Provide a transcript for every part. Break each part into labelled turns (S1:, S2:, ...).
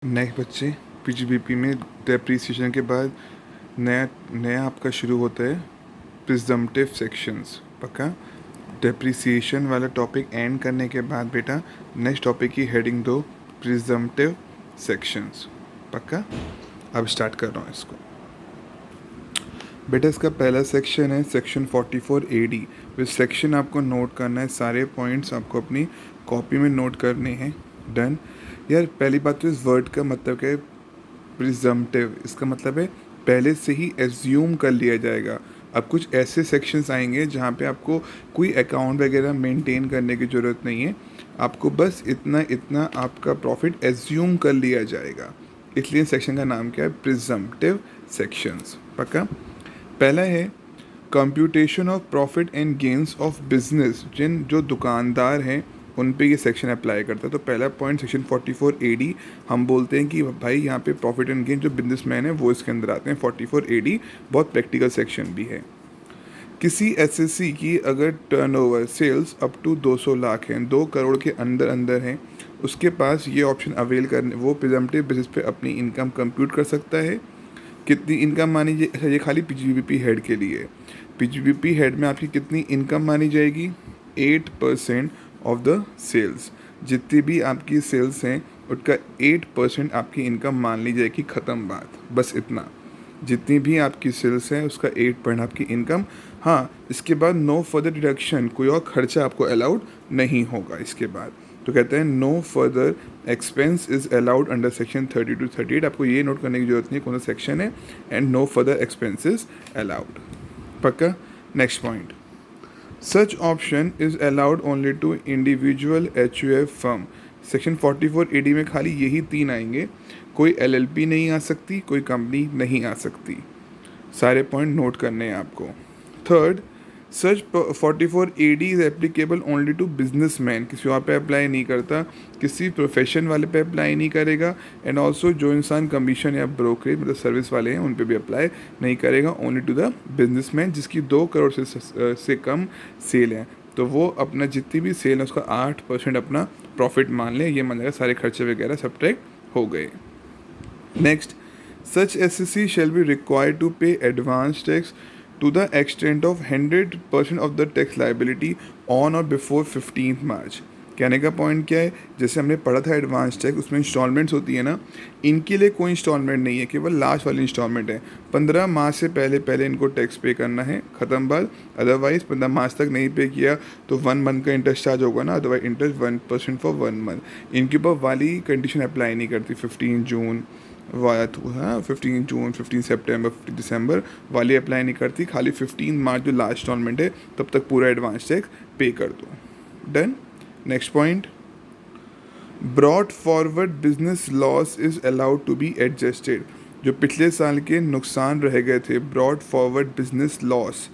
S1: Next बच्चे, PGBP में depreciation के बाद नया नया आपका शुरू होता है प्रिजम्पटिव सेक्शंस। पक्का? डेप्रिसिएशन वाला टॉपिक एंड करने के बाद बेटा नेक्स्ट टॉपिक की हेडिंग दो, प्रिजम्पटिव सेक्शंस। पक्का? अब स्टार्ट कर रहा हूँ इसको। बेटा इसका पहला सेक्शन है सेक्शन 44 AD। इस सेक्शन आपको नोट करना है, सारे पॉइंट्स आपको अपनी कॉपी में नोट करने हैं। डन। यार पहली बात तो इस वर्ड का मतलब क्या है? प्रिजम्पटिव। इसका मतलब है पहले से ही एज्यूम कर लिया जाएगा। अब कुछ ऐसे सेक्शंस आएंगे जहाँ पे आपको कोई अकाउंट वगैरह मेंटेन करने की ज़रूरत नहीं है, आपको बस इतना इतना आपका प्रॉफिट एज्यूम कर लिया जाएगा। इसलिए सेक्शन का नाम क्या है? Presumptive sections. पक्का? पहला है computation of profit and gains of business. जो दुकानदार हैं उन पे ये सेक्शन अप्लाई करता है। तो पहला पॉइंट सेक्शन 44 AD, हम बोलते हैं कि भाई यहाँ पे प्रॉफिट एंड गेन जो बिजनेसमैन है वो इसके अंदर आते हैं। 44 AD बहुत प्रैक्टिकल सेक्शन भी है। किसी एसएससी की अगर turnover sales up to 200 lakh हैं, 2 करोड़ के अंदर अंदर हैं, उसके पास ये ऑप्शन अवेल करने, वो प्रिजम्पटिव बेसिस पे अपनी इनकम कंप्यूट कर सकता है। कितनी इनकम मानी जाए? ये खाली पीजीबीपी हेड के लिए। पीजीबीपी हेड में आपकी कितनी इनकम मानी जाएगी? 8% ऑफ द सेल्स। जितनी भी आपकी सेल्स हैं उसका 8% आपकी इनकम मान ली जाएगी। ख़त्म बात, बस इतना। जितनी भी आपकी सेल्स हैं उसका 8% आपकी इनकम। हाँ, इसके बाद नो फर्दर डिडक्शन, कोई और खर्चा आपको अलाउड नहीं होगा इसके बाद। तो कहते हैं no further expense is allowed under section 30 to 38। आपको ये नोट करने की जरूरत नहीं है कौन सा सेक्शन है। And no further expenses allowed. पक्का? Next point, such option is allowed only to individual HUF firm. Section 44 AD में खाली यही 3 आएंगे। कोई LLP नहीं आ सकती, कोई कंपनी नहीं आ सकती। सारे पॉइंट नोट करने हैं आपको। Third, such 44 AD is applicable only to businessman. किसी और पे अप्लाई नहीं करता, किसी प्रोफेशन वाले पे अप्लाई नहीं करेगा। एंड ऑल्सो जो इंसान कमीशन या ब्रोकरेज मतलब सर्विस वाले हैं उन पे भी अप्लाई नहीं करेगा। ओनली टू द बिजनेसमैन जिसकी 2 करोड़ से कम सेल है, तो वो अपना जितनी भी सेल है उसका 8% अपना प्रॉफिट मान ले। ये मान लेगा सारे खर्चे वगैरह सब्ट्रैक्ट हो गए। Next, such SSC shall be required to pay advance tax to the extent of 100% of the tax liability on or before 15th March। कहने का पॉइंट क्या है? जैसे हमने पढ़ा था एडवांस टैक्स, उसमें इंस्टॉलमेंट्स होती है ना, इनके लिए कोई इंस्टॉलमेंट नहीं है, केवल लास्ट वाली इंस्टॉलमेंट है। 15 मार्च से पहले पहले इनको टैक्स पे करना है, ख़त्म बात। अदरवाइज 15 मार्च तक नहीं पे किया तो 1 मंथ का इंटरेस्ट चार्ज होगा ना, अदरवाइज इंटरेस्ट 1% फॉर 1 मंथ। इनके ऊपर वाली कंडीशन अप्लाई नहीं करती। 15 जून 15 जून, 15 सितंबर, 15 दिसंबर वाली अप्लाई नहीं करती। खाली 15 मार्च जो लास्ट इंस्टॉलमेंट है तब तक पूरा एडवांस टैक्स पे कर दो। Done. Next point, brought forward business loss is allowed to be adjusted. जो पिछले साल के नुकसान रह गए थे, ब्रॉट फॉरवर्ड बिजनेस लॉस।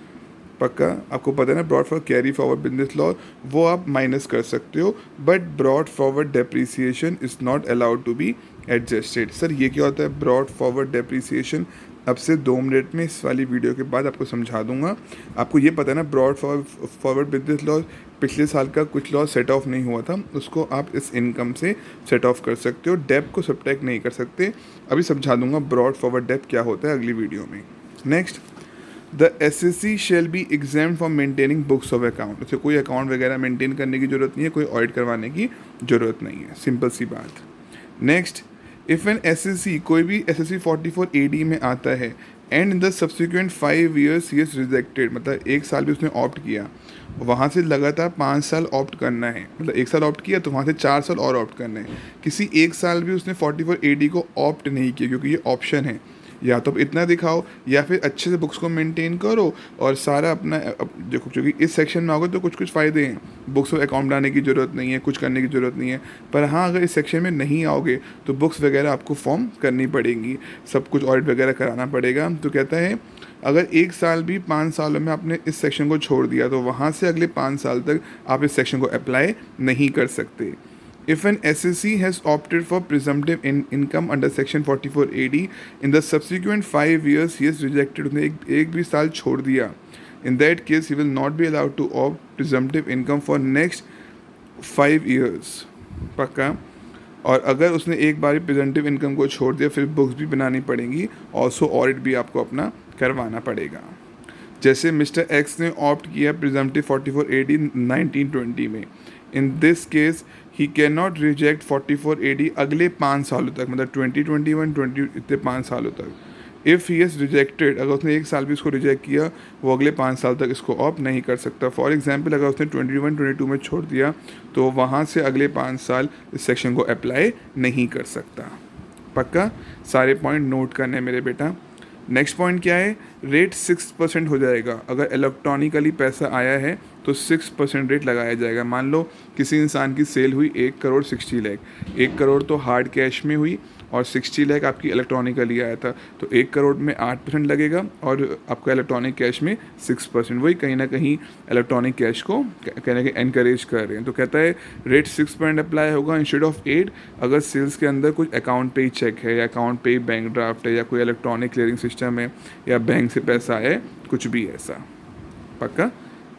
S1: पक्का? आपको पता है ना, brought for carry forward business loss वो आप माइनस कर सकते हो, but brought forward depreciation is not allowed to be adjusted. Sir ये क्या होता है ब्रॉड फॉरवर्ड डेप्रीसिएशन? अब से 2 मिनट में इस वाली वीडियो के बाद आपको समझा दूंगा। आपको ये पता है ना, ब्रॉड फॉरवर्ड बिजनेस लॉस पिछले साल का कुछ लॉस सेट ऑफ नहीं हुआ था, उसको आप इस इनकम से सेट ऑफ कर सकते हो। डेप को सब्ट्रैक्ट नहीं कर सकते। अभी समझा दूंगा ब्रॉड फॉरवर्ड डेप क्या होता है अगली वीडियो में। Next, the SSC shall be exam for maintaining books of account. उसे कोई अकाउंट वगैरह मेंटेन करने की ज़रूरत नहीं है, कोई ऑडिट करवाने की ज़रूरत नहीं है। सिंपल सी बात। नेक्स्ट, इफ़ एन SSC, कोई भी SSC 44 AD में आता है and in the subsequent 5 years he is rejected, मतलब 1 साल भी उसने ऑप्ट किया, वहाँ से लगातार 5 साल ऑप्ट करना है। मतलब 1 साल ऑप्ट किया तो वहाँ से 4 साल और ऑप्ट करना है। किसी 1 साल भी उसने 44 AD को ऑप्ट नहीं किया, क्योंकि ये ऑप्शन है, या तो इतना दिखाओ या फिर अच्छे से बुक्स को मेंटेन करो और सारा अपना देखो। क्योंकि इस सेक्शन में आओगे तो कुछ कुछ फ़ायदे हैं, बुक्स में अकाउंट बनाने की ज़रूरत नहीं है, कुछ करने की ज़रूरत नहीं है। पर हाँ, अगर इस सेक्शन में नहीं आओगे तो बुक्स वगैरह आपको फॉर्म करनी पड़ेंगी, सब कुछ ऑडिट वगैरह कराना पड़ेगा। तो कहता है अगर 1 साल भी 5 सालों में आपने इस सेक्शन को छोड़ दिया तो वहाँ से अगले 5 साल तक आप इस सेक्शन को अप्लाई नहीं कर सकते। If an SSC has opted for presumptive income under section 44 AD in the subsequent 5 years he is rejected, उसने एक भी साल छोड़ दिया, in that case he will not be allowed to opt presumptive income for next 5 years। पक्का? और अगर उसने एक बार प्रेजेंटिव इनकम को छोड़ दिया फिर बुक्स भी बनानी पड़ेंगी, ऑल्सो ऑडिट भी आपको अपना करवाना पड़ेगा। जैसे मिस्टर एक्स ने ऑप्ट किया प्रिजम्पटिव 44AD 1920 में, in this case he can not reject 44AD अगले 5 सालों तक, मतलब 2021 20 इतने 5 सालों तक। इफ़ ही इज़ रिजेक्टेड, अगर उसने 1 साल भी इसको रिजेक्ट किया वो अगले 5 साल तक इसको ऑप्ट नहीं कर सकता। फॉर एग्जांपल अगर उसने 21-22 में छोड़ दिया तो वहाँ से अगले 5 साल इस सेक्शन को अप्लाई नहीं कर सकता। पक्का सारे पॉइंट नोट करने मेरे बेटा। नेक्स्ट पॉइंट क्या है, रेट 6% हो जाएगा। अगर इलेक्ट्रॉनिकली पैसा आया है तो 6% रेट लगाया जाएगा। मान लो किसी इंसान की सेल हुई 1 करोड़ 60 लाख, 1 करोड़ तो हार्ड कैश में हुई और 60 लाख आपकी इलेक्ट्रॉनिकली आया था, तो 1 करोड़ में 8% लगेगा और आपका इलेक्ट्रॉनिक कैश में 6%। वही कहीं ना कहीं इलेक्ट्रॉनिक कैश को कहीं ना कहीं एनकरेज कर रहे हैं। तो कहता है रेट 6% अप्लाई होगा इंस्टेड ऑफ 8 अगर सेल्स के अंदर कुछ अकाउंट पे चेक है या अकाउंट पे बैंक ड्राफ्ट है या कोई इलेक्ट्रॉनिक क्लियरिंग सिस्टम है या बैंक से पैसा है, कुछ भी ऐसा। पक्का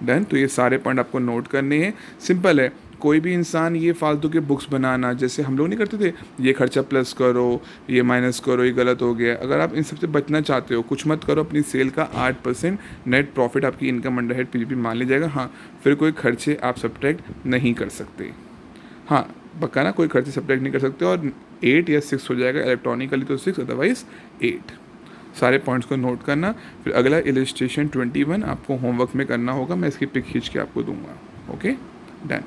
S1: डन। तो ये सारे पॉइंट आपको नोट करने हैं। सिंपल है, कोई भी इंसान ये फालतू के बुक्स बनाना जैसे हम लोग नहीं करते थे, ये खर्चा प्लस करो, ये माइनस करो, ये गलत हो गया। अगर आप इन सबसे बचना चाहते हो, कुछ मत करो, अपनी सेल का 8% नेट प्रॉफिट आपकी इनकम अंडर हेड पीवीपी मान लिया जाएगा। हाँ, फिर कोई खर्चे आप सब्ट्रैक्ट नहीं कर सकते। हाँ पक्का ना, कोई खर्चे सब्ट्रैक्ट नहीं कर सकते। और 8 या 6 हो जाएगा, इलेक्ट्रॉनिकली तो 6 अदरवाइज 8। सारे पॉइंट्स को नोट करना। फिर अगला इलस्ट्रेशन 21 आपको होमवर्क में करना होगा, मैं इसकी पिक खींच के आपको दूंगा। Okay done.